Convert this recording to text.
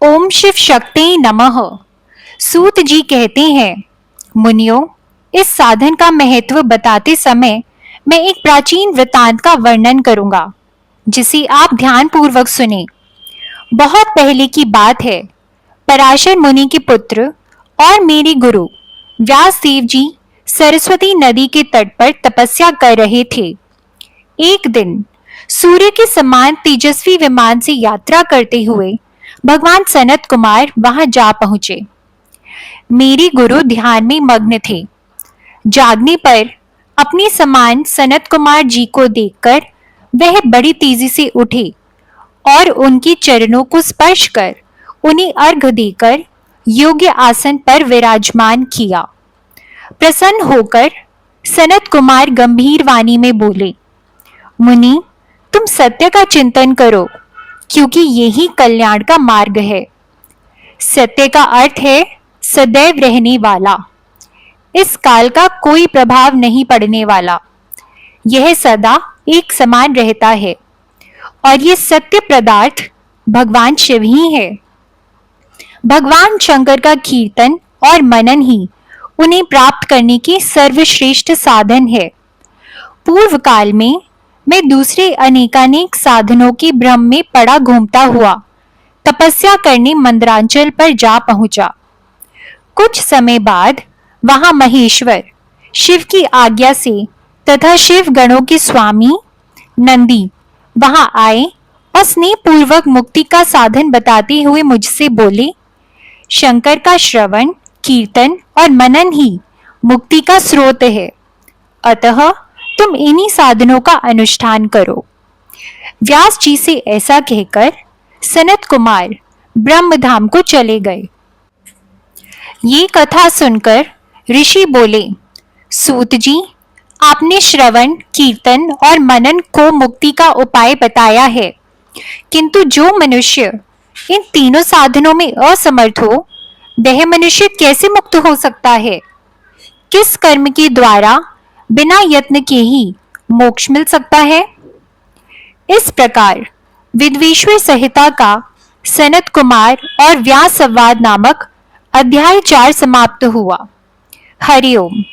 ओम शिव शक्ति नमः। सूत जी कहते हैं, मुनियों, इस साधन का महत्व बताते समय मैं एक प्राचीन वृतांत का वर्णन करूंगा, जिसे आप ध्यान पूर्वक सुने। बहुत पहले की बात है। पराशर मुनि के पुत्र और मेरे गुरु व्यासदेव जी सरस्वती नदी के तट पर तपस्या कर रहे थे। एक दिन सूर्य के समान तेजस्वी विमान से यात्रा करते हुए भगवान सनत कुमार वहां जा पहुंचे। मेरे गुरु ध्यान में मग्न थे। जागने पर अपने समान सनत कुमार जी को देखकर वह बड़ी तेजी से उठे और उनके चरणों को स्पर्श कर उन्हें अर्घ्य देकर योग्य आसन पर विराजमान किया। प्रसन्न होकर सनत कुमार गंभीर वाणी में बोले, मुनि, तुम सत्य का चिंतन करो, क्योंकि यही कल्याण का मार्ग है। सत्य का अर्थ है सदैव रहने वाला। इस काल का कोई प्रभाव नहीं पड़ने वाला। यह सदा एक समान रहता है और ये सत्य पदार्थ भगवान शिव ही है। भगवान शंकर का कीर्तन और मनन ही उन्हें प्राप्त करने के सर्वश्रेष्ठ साधन है। पूर्व काल में मैं दूसरे अनेकानेक साधनों के भ्रम में पड़ा घूमता हुआ तपस्या करने मंदरांचल पर जा पहुंचा। कुछ समय बाद वहां महेश्वर शिव की आज्ञा से तथा शिव गणों के स्वामी नंदी वहां आए और स्नेह पूर्वक मुक्ति का साधन बताते हुए मुझसे बोले, शंकर का श्रवण, कीर्तन और मनन ही मुक्ति का स्रोत है, अतः तुम इन्हीं साधनों का अनुष्ठान करो। व्यास जी से ऐसा कहकर सनत कुमार ब्रह्मधाम को चले गए। ये कथा सुनकर ऋषि बोले, सूत जी, आपने श्रवण, कीर्तन और मनन को मुक्ति का उपाय बताया है, किंतु जो मनुष्य इन तीनों साधनों में असमर्थ हो, वह मनुष्य कैसे मुक्त हो सकता है? किस कर्म के द्वारा बिना यत्न के ही मोक्ष मिल सकता है? इस प्रकार विद्वेश्वर संहिता का सनत कुमार और व्यास संवाद नामक अध्याय 4 समाप्त हुआ। हरि ओम।